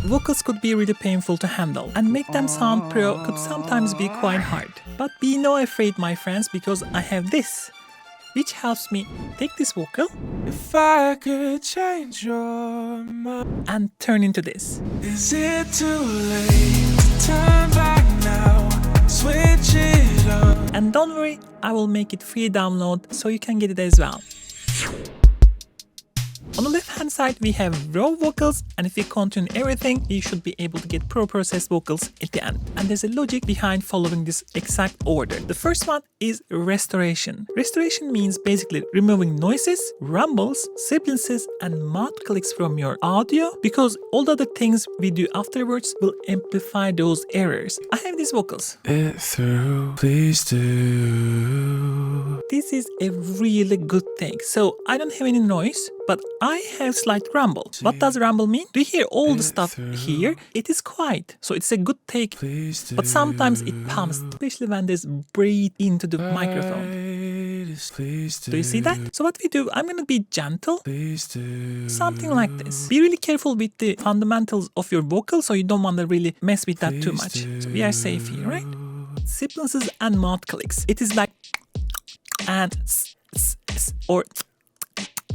vocals could be really painful to handle, and make them sound pro could sometimes be quite hard. But be no afraid, my friends, because I have this, which helps me take this vocal If I could change your mind, and turn into this. is it too late to turn back now? Switch it up. And don't worry, I will make it free download so you can get it as well. On the left hand side we have raw vocals, and if you continue everything you should be able to get pro processed vocals at the end. And there's a logic behind following this exact order. The first one is restoration. Restoration means basically removing noises, rumbles, silences and mouth clicks from your audio, because all the other things we do afterwards will amplify those errors. I have these vocals. It through, please do. This is a really good thing. So I don't have any noise, but I have slight rumble. What does rumble mean? Do you hear all the stuff here? It is quiet, so it's a good take. But sometimes it pumps, especially when there's breathe into the microphone. Do you see that? So what we do, I'm gonna be gentle, something like this. Be really careful with the fundamentals of your vocal, so you don't want to really mess with that too much. So we are safe here, right? Silences and mouth clicks. It is like and or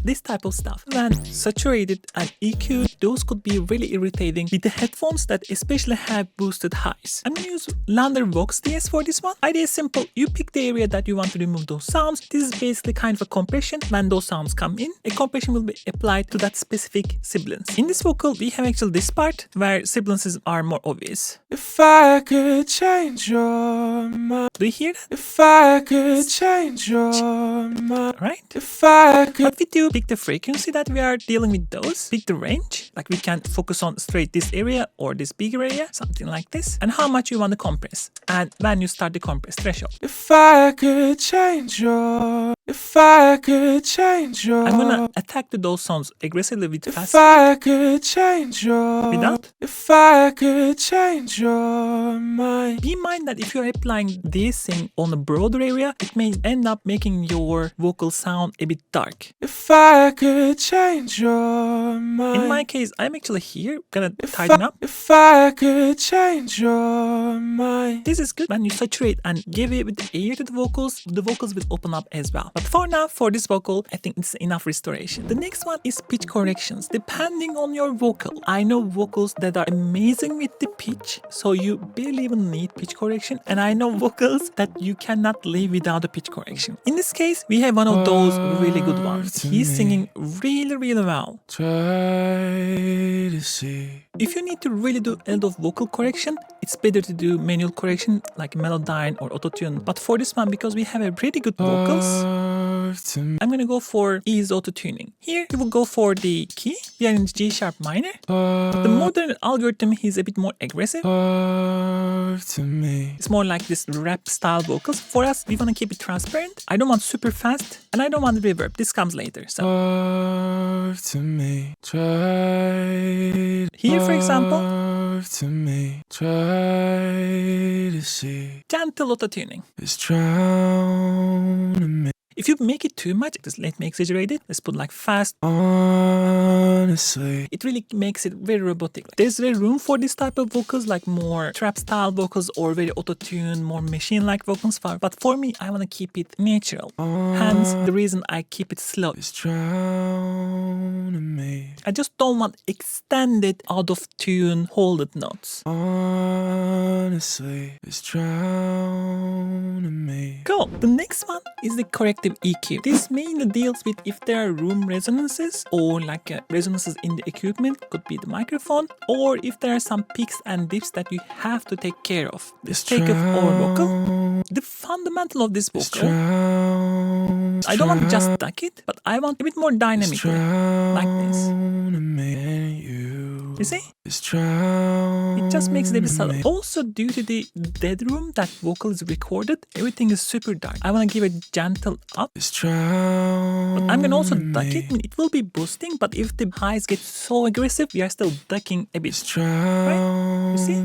this type of stuff. When saturated and EQ'd, those could be really irritating with the headphones that especially have boosted highs. I'm gonna use Lander Vox DS for this one. Idea is simple. You pick the area that you want to remove those sounds. This is basically kind of a compression. When those sounds come in, a compression will be applied to that specific sibilance. In this vocal, we have actually this part where sibilances are more obvious. If I could change your mind. Do you hear that? If I could change your mind. Right? If I could. What we do, pick the frequency that we are dealing with those, pick the range, like we can focus on straight this area or this bigger area, something like this, and how much you want to compress, and when you start the compress threshold. If I could change your. If I could change your. I'm gonna attack to those sounds aggressively with fast. If I could change your. Without? If I could change your mind. Be in mind that if you're applying this thing on a broader area, it may end up making your vocal sound a bit dark. If I could change your mind. In my case, I'm actually here, gonna tighten up. If I could change your mind. This is good. When you saturate and give it with the air to the vocals will open up as well. But for now, for this vocal, I think it's enough restoration. The next one is pitch corrections, depending on your vocal. I know vocals that are amazing with the pitch, so you barely even need pitch correction. And I know vocals that you cannot live without a pitch correction. In this case, we have one of those really good ones. He's singing really, really well. Try to see. If you need to really do a lot of vocal correction, it's better to do manual correction like Melodyne or Autotune. But for this one, because we have a pretty good vocals, I'm gonna go for ease auto-tuning. Here, we will go for the key. We are in G sharp minor. The modern algorithm is a bit more aggressive. It's more like this rap style vocals. For us, we wanna keep it transparent. I don't want super fast, and I don't want reverb. This comes later. So here, for example, gentle auto-tuning. If you make it too much, just let me exaggerate it. Let's put like fast. Honestly, It really makes it very robotic. There's very room for this type of vocals, like more trap style vocals or very auto-tune, more machine-like vocals. But for me, I want to keep it natural. Hence, the reason I keep it slow. I just don't want extended, out-of-tune, holded notes. honestly, it's drowning me. Cool. The next one is the Corrective EQ. This mainly deals with if there are room resonances or like resonances in the equipment, could be the microphone, or if there are some peaks and dips that you have to take care of. Let's take off our vocal. The fundamental of this vocal, I don't want to just duck it, but I want a bit more dynamic, like this. You see? It just makes it a bit subtle. Also, due to the dead room that vocal is recorded, everything is super dark. I want to give it gentle up, but I'm gonna also duck it. I mean, it will be boosting, but if the highs get so aggressive, we are still ducking a bit. Right? You see?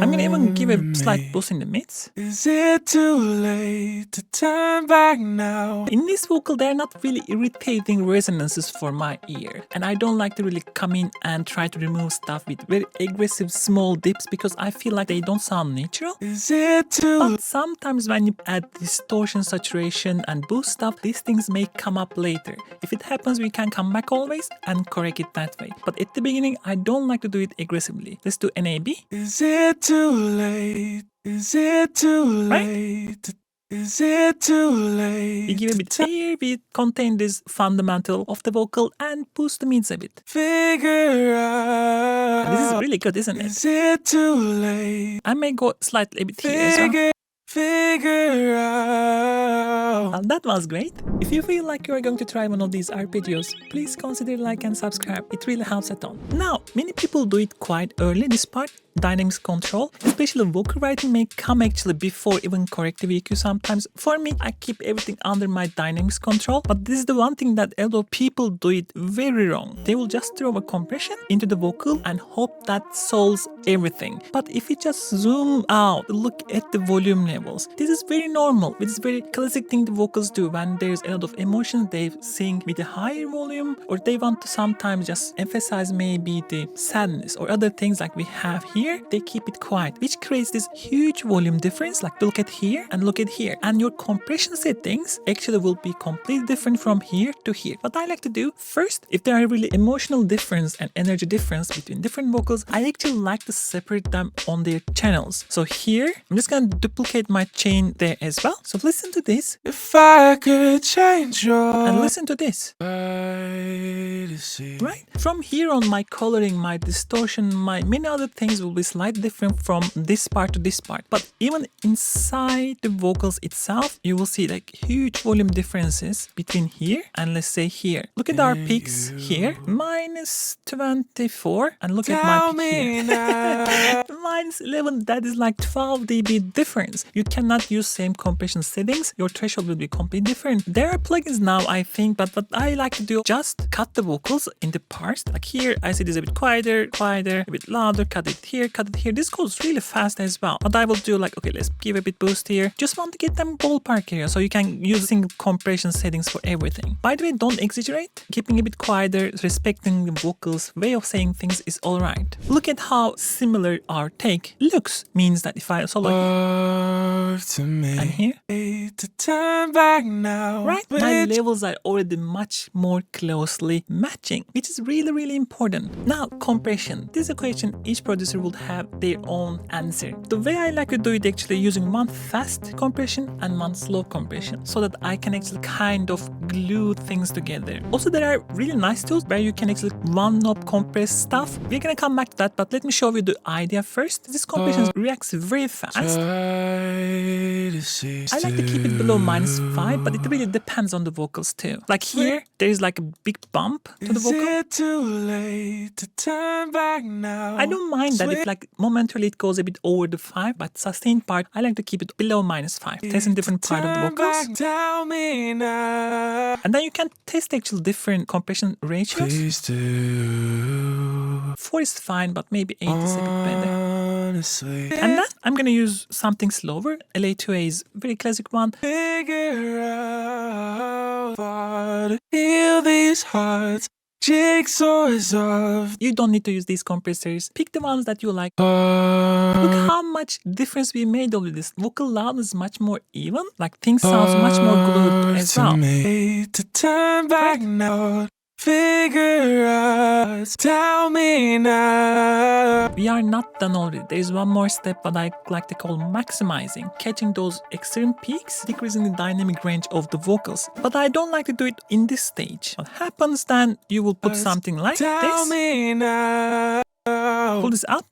I'm gonna even give a slight boost in the mids. Is it too late to turn back now? In this vocal, they're not really irritating resonances for my ear, and I don't like to really come in and try to remove stuff with very aggressive small dips because I feel like they don't sound natural. Is it too But sometimes when you add distortion, saturation and boost stuff, these things may come up later. If it happens, we can come back always and correct it that way. But at the beginning, I don't like to do it aggressively. Let's do NAB. Is it too late? Is it too late? Is it too late? We give a bit here, we contain this fundamental of the vocal and boost the mids a bit. Figure out. This is really good, isn't it? Is it too late? I may go slightly a bit here as well. Figure out. Well, that was great. If you feel like you are going to try one of these arpeggios, please consider like and subscribe. It really helps a ton. Now, many people do it quite early, this part, dynamics control. Especially vocal writing may come actually before even corrective EQ sometimes. For me, I keep everything under my dynamics control, but this is the one thing that a lot of people do it very wrong. They will just throw a compression into the vocal and hope that solves everything. But if you just zoom out, look at the volume levels, this is very normal. It's very classic thing the vocals do when there's a lot of emotion. They sing with a higher volume, or they want to sometimes just emphasize maybe the sadness or other things like we have here. They keep it quiet, which creates this huge volume difference. Like look at here and look at here, and your compression settings actually will be completely different from here to here. What I like to do first, if there are really emotional difference and energy difference between different vocals, I actually like to separate them on their channels. So here, I'm just gonna duplicate my chain there as well. So listen to this. If I could change your And listen to this. eye to see. Right? From here on, my coloring, my distortion, my many other things will be slightly different from this part to this part. But even inside the vocals itself, you will see like huge volume differences between here and let's say here. Look at our peaks here, minus 24, and look at my peak here. Minus 11, that is like 12 dB difference. You cannot use same compression settings. Your threshold will be completely different. There are plugins now, I think, but what I like to do, just cut the vocals into parts. Like here, I see this a bit quieter, a bit louder, cut it here, cut it here. This goes really fast as well. What I will do, like, okay, let's give a bit boost here. Just want to get them ballpark here, so you can use single compression settings for everything. By the way, don't exaggerate. Keeping a bit quieter, respecting the vocals, way of saying things is alright. Look at how similar our take looks. Means that if I solo To me. and here, To turn back now. right, my levels are already much more closely matching, which is really, really important. Now, compression. This is a question each producer would have their own answer. The way I like to do it, actually using one fast compression and one slow compression, so that I can actually kind of glue things together. Also, there are really nice tools where you can actually one knob compress stuff. We're gonna come back to that, but let me show you the idea first. This compression reacts very fast. I like to keep it below -5, but it really depends on the vocals too. Like here, there is like a big bump to the vocal. Is it too late to turn back now? I don't mind that if like momentarily it goes a bit over the 5, but sustained part, I like to keep it below -5. Testing different part of the vocals. Tell me now. And then you can test actual different compression ratios. Please do. 4 is fine, but maybe 8 is a bit better. Honestly. And then I'm gonna use something slower. LA2A is a very classic one. Figure out how to heal these hearts. Jigsaws of. You don't need to use these compressors. Pick the ones that you like. Look how much difference we made over this. Vocal loudness is much more even. Like things sounds much more glued as well. To turn back now. Figure out. Tell me now. We are not done already. There is one more step what I like to call maximizing, catching those extreme peaks, decreasing the dynamic range of the vocals. But I don't like to do it in this stage. What happens then, you will put something like Tell this, me now. pull this out.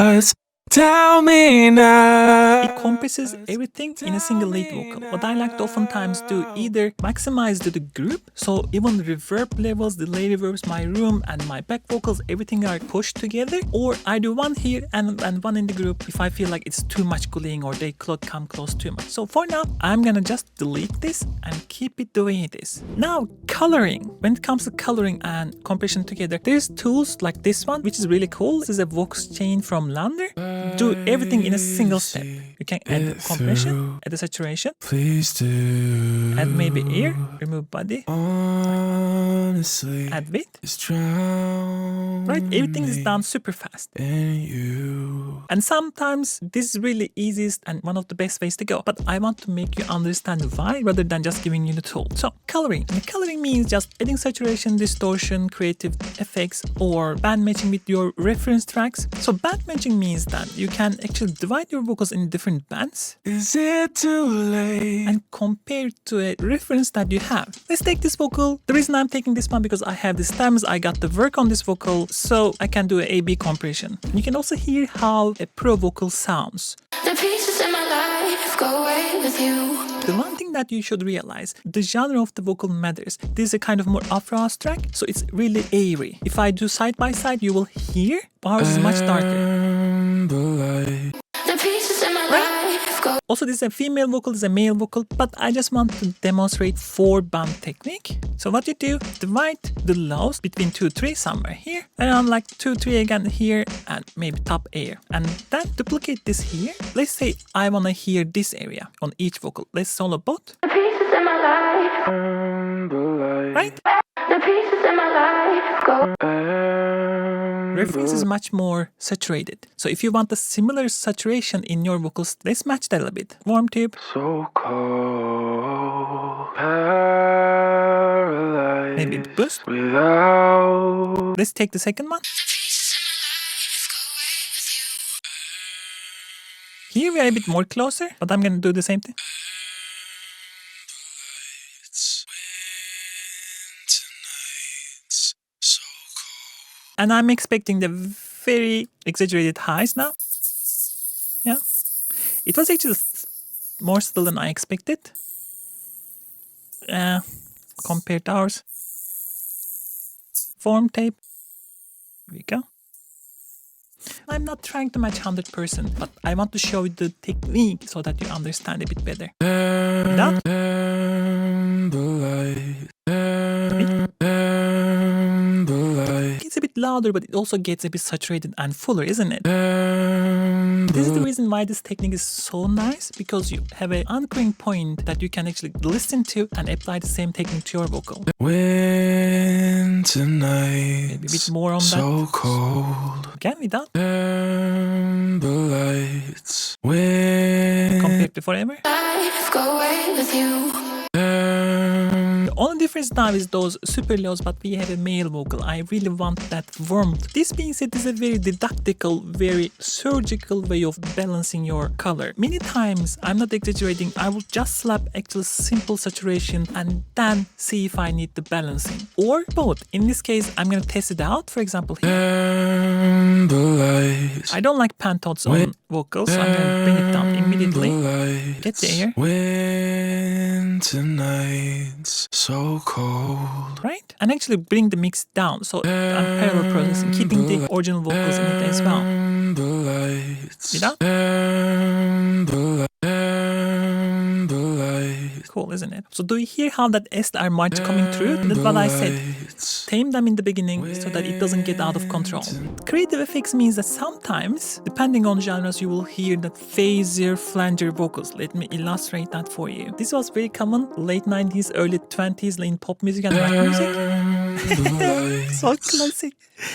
Tell me now. It compresses everything in a single lead vocal. What I like to oftentimes do, either maximize the group, so even the reverb levels, delay reverbs, my room and my back vocals, everything are pushed together, or I do one here and one in the group if I feel like it's too much gluing or they come close too much. So for now, I'm gonna just delete this and keep it the way it is. Now, coloring. When it comes to coloring and compression together, there's tools like this one, which is really cool. This is a Vox chain from Lander. do everything in a single step. You can add compression, add the saturation, Please do. add maybe air, remove body, Honestly, add width. just drown Right? Everything is me done super fast. in you. And sometimes this is really easiest and one of the best ways to go. But I want to make you understand why rather than just giving you the tool. So coloring. And coloring means just adding saturation, distortion, creative effects, or band matching with your reference tracks. So band matching means that you can actually divide your vocals in different bands Is it too late? and compare it to a reference that you have. Let's take this vocal. The reason I'm taking this one because I have the stems, I got the work on this vocal, so I can do an A-B compression. You can also hear how a pro vocal sounds. The pieces in my life go away with you. The one thing that you should realize, the genre of the vocal matters. This is a kind of more Afro house track, so it's really airy. If I do side by side, you will hear ours is much darker. The pieces in my life go. Also, this is a female vocal, this is a male vocal, but I just want to demonstrate 4-band technique. So what you do, divide the lows between 2, 3 somewhere here, around like 2, 3 again here, and maybe top air. And then duplicate this here. Let's say I want to hear this area on each vocal. Let's solo both. The pieces in my life. Right? The pieces in my life go. Reference is much more saturated. So if you want a similar saturation in your vocals, let's match that a little bit. Warm tube. So cold, paralyzed. Maybe a boost. Without Let's take the second one. The pieces in my life go away with you. Here we are a bit more closer, but I'm going to do the same thing. And I'm expecting the very exaggerated highs now. Yeah. It was actually more still than I expected. Compared to ours. Form tape. Here we go. I'm not trying to match 100%, but I want to show you the technique so that you understand a bit better. Without. It's a bit louder, but it also gets a bit saturated and fuller, isn't it? This is the reason why this technique is so nice, because you have an anchoring point that you can actually listen to and apply the same technique to your vocal. winter nights, Maybe a bit more on so that. cold. Again, without. Turn the lights when Compared to forever. Life go away with you. The only difference now is those super lows, but we have a male vocal. I really want that warmth. This being said, this is a very didactical, very surgical way of balancing your color. Many times, I'm not exaggerating, I will just slap actual simple saturation and then see if I need the balancing. Or both. In this case, I'm gonna test it out. For example, here. turn the lights. I don't like pantones on vocals, so I'm gonna bring it down immediately. Get the air. Winter nights, so cold. Right? And actually bring the mix down. So I'm parallel processing, keeping the original vocals in it as well. Turn the lights. Without? Turn the lights. Turn the lights. Cool, isn't it? So do you hear how that S are much coming through? That's what I said. Tame them in the beginning so that it doesn't get out of control. Creative effects means that sometimes, depending on genres, you will hear that phaser, flanger vocals. Let me illustrate that for you. This was very common late 90s, early 20s in pop music and rock music. So classic.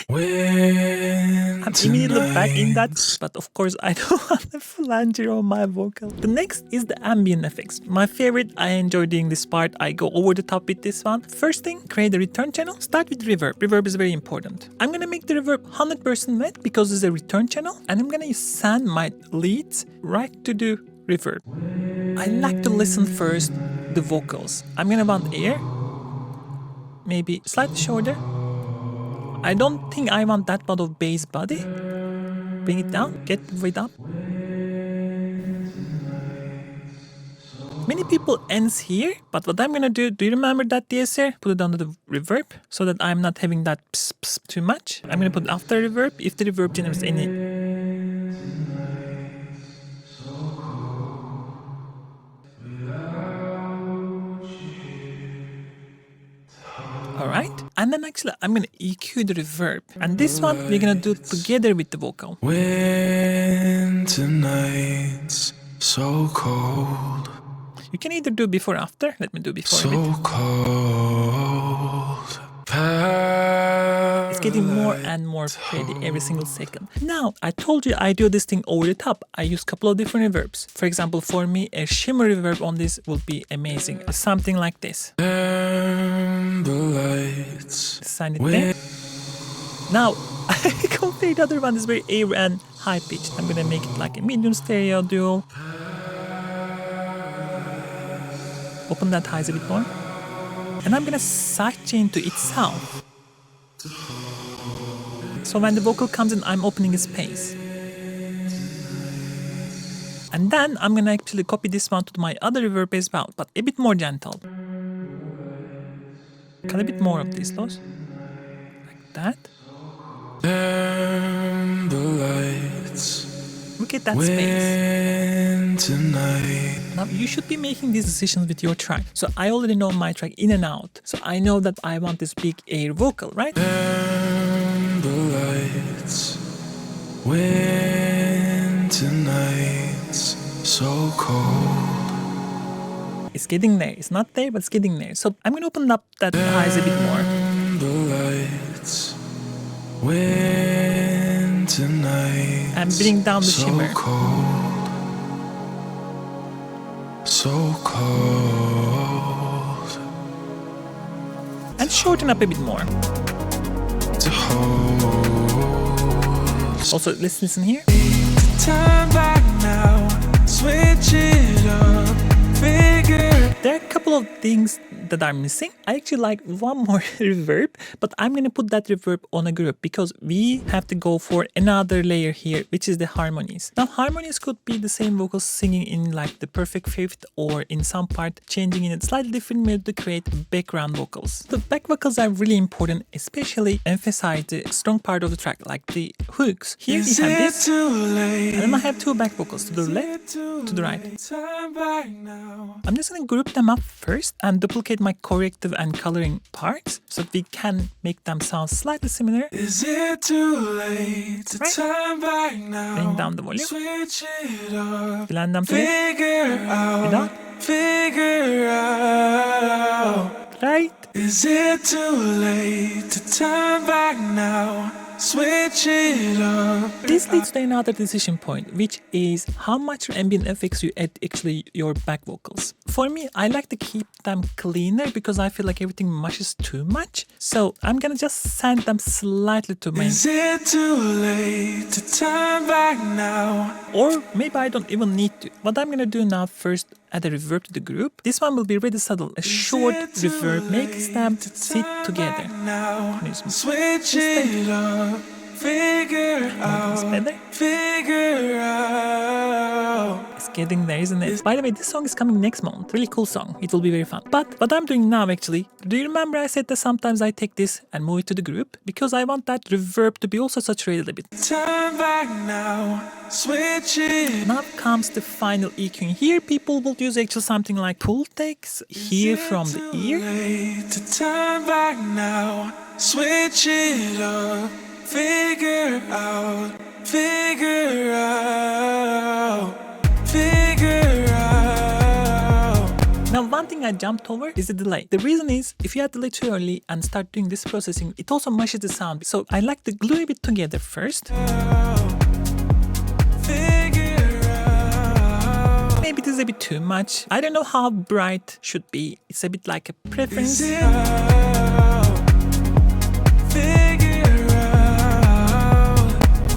I'm immediately back in that, but of course I don't want a flanger on my vocal. The next is the ambient effects. My favorite, I enjoy doing this part. I go over the top with this one. First thing, create a return channel. Start with reverb. Reverb is very important. I'm gonna make the reverb 100% wet because it's a return channel, and I'm gonna send my leads right to the reverb. I like to listen first the vocals. I'm gonna want air, maybe slightly shorter. I don't think I want that much of bass body. Bring it down, get the weight up. Many people ends here, but what I'm gonna do you remember that DSR? Put it under the reverb so that I'm not having that pss, pss too much. I'm gonna put it after reverb if the reverb generates any. Alright, and then Actually, I'm gonna EQ the reverb. And this one, we're gonna do together with the vocal. Winter nights so cold. You can either do before or after. Let me do before a bit. So cold. It's getting more and more pretty every single second. Now, I told you I do this thing over the top. I use a couple of different reverbs. For example, for me, a shimmer reverb on this will be amazing. Something like this. And the lights. Sign it there. Now, compare the other one is very air and high pitched. I'm gonna make it like a medium stereo dual. Open that highs a bit more. And I'm gonna sidechain to itself. So when the vocal comes in, I'm opening a space. And then I'm gonna actually copy this one to my other reverb as well, but a bit more gentle. Cut a bit more of these lows. Like that. And the lights. Look at that space. Tonight. Now you should be making these decisions with your track. So I already know my track in and out. So I know that I want this big air vocal, right? And the lights. Winter nights so cold. It's getting there. It's not there, but it's getting there. So I'm gonna open up that highs a bit more. And the lights. Winter nights. And bring down the shimmer. So cold. So cold. And shorten up a bit more. To hold. Also, let's listen here. Turn back now. Switch it up. Figure. There are a couple of things that are missing. I actually like one more reverb, but I'm gonna put that reverb on a group because we have to go for another layer here, which is the harmonies. Now, harmonies could be the same vocals singing in like the perfect fifth or in some part changing in a slightly different mode to create background vocals. The back vocals are really important, especially emphasize the strong part of the track, like the hooks. Here we have this, and then I have two back vocals to the left, to the right. I'm just gonna group them up first and duplicate my corrective and coloring parts so that we can make them sound slightly similar. Is it too late to turn back now? Bring down the volume. Switch it up. Blend them together. Figure out. Without. Figure out. Right. Is it too late to turn back now? Switch it up. This leads to another decision point, which is how much ambient effects you add actually your back vocals. For me, I like to keep them cleaner because I feel like everything mushes too much. So I'm gonna just send them slightly to my... Is it too late to turn back now? Or maybe I don't even need to. What I'm gonna do now, first add a reverb to the group. This one will be really subtle. A short reverb makes them sit together. Switch it up. Figure out. Figure out. It's getting there, isn't it? By the way, this song is coming next month. Really cool song. It will be very fun. But what I'm doing now actually, do you remember I said that sometimes I take this and move it to the group? Because I want that reverb to be also saturated a bit. Turn back now. Switch it. Now comes the final EQing. Here people will use actually something like pull takes here from the ear. To turn back now. Switch it up. Figure out. Figure out. Figure out. Now one thing I jumped over is the delay. The reason is if you add delay too early and start doing this processing, it also mushes the sound. So I like to glue it together first. Maybe it is a bit too much. I don't know how bright should be. It's a bit like a preference.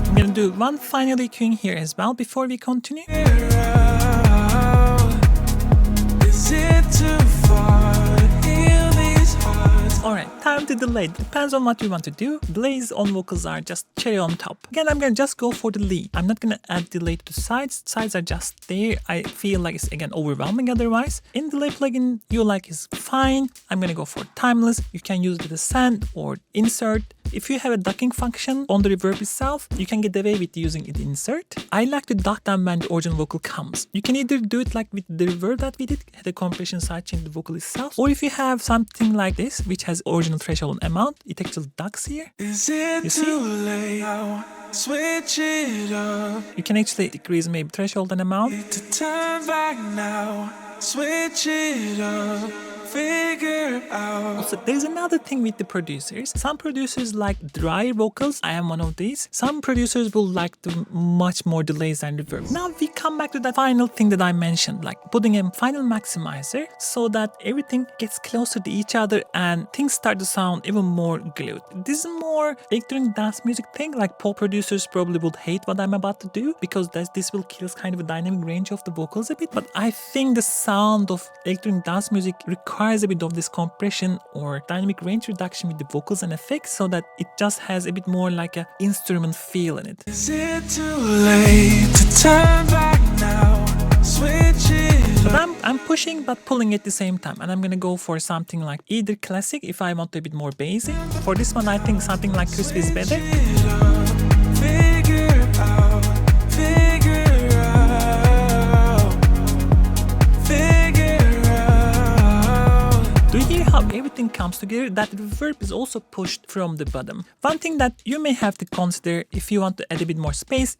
I'm gonna do one final EQing here as well before we continue. Alright, time to delay. Depends on what you want to do. Delays on vocals are just cherry on top. Again, I'm gonna just go for the lead. I'm not gonna add delay to sides. Sides are just there. I feel like it's again overwhelming otherwise. In delay plugin, you like is fine. I'm gonna go for timeless. You can use it with a send or insert. If you have a ducking function on the reverb itself, you can get away with using it insert. I like to duck them when the original vocal comes. You can either do it like with the reverb that we did, the compression sidechain the vocal itself, or if you have something like this, which has original original threshold and amount, it actually ducks here. Is it You see? too late now? Switch it up. You can actually decrease maybe threshold and amount. Need to turn back now. Switch it up. Figure out. Also, there's another thing with the producers. Some producers like drier vocals. I am one of these. Some producers will like the much more delays and reverb. Now we come back to that final thing that I mentioned, like putting a final maximizer so that everything gets closer to each other and things start to sound even more glued. This is more electronic dance music thing. Like pop producers probably would hate what I'm about to do because this will kill kind of a dynamic range of the vocals a bit. But I think the sound of electronic dance music requires a bit of this compression or dynamic range reduction with the vocals and effects so that it just has a bit more like an instrument feel in it. Is it too late to turn back now? Switch it But up. I'm pushing but pulling at the same time, and I'm gonna go for something like either classic if I want a bit more basic. For this one I think something like crispy is better. It up. Figure out. Figure out. Figure out. Do you hear how everything comes together? That reverb is also pushed from the bottom. One thing that you may have to consider if you want to add a bit more space,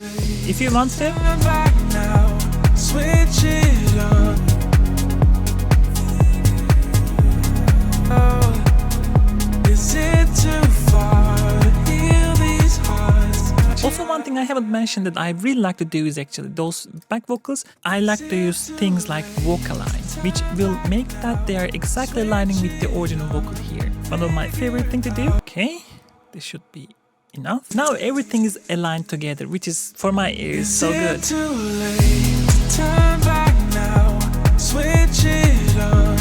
if you want to, Turn back now. Switch it up. Is it too far to heal these hearts? also one thing I haven't mentioned that I really like to do is actually those back vocals. I like to use things like vocal lines, which will make that they are exactly aligning with the original vocal here. One of my favorite thing to do. Okay, this should be enough. Now everything is aligned together, which is for my ears so good. Is it too late to turn back now? Switch it up.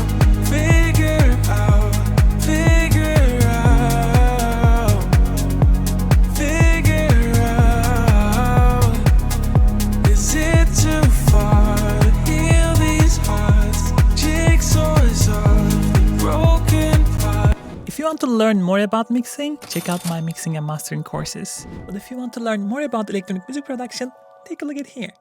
Figure out. Figure out. Figure out. Is it too far to heal these hearts? Jigsaws of the broken part. If you want to learn more about mixing, check out my mixing and mastering courses. But if you want to learn more about electronic music production, take a look at here.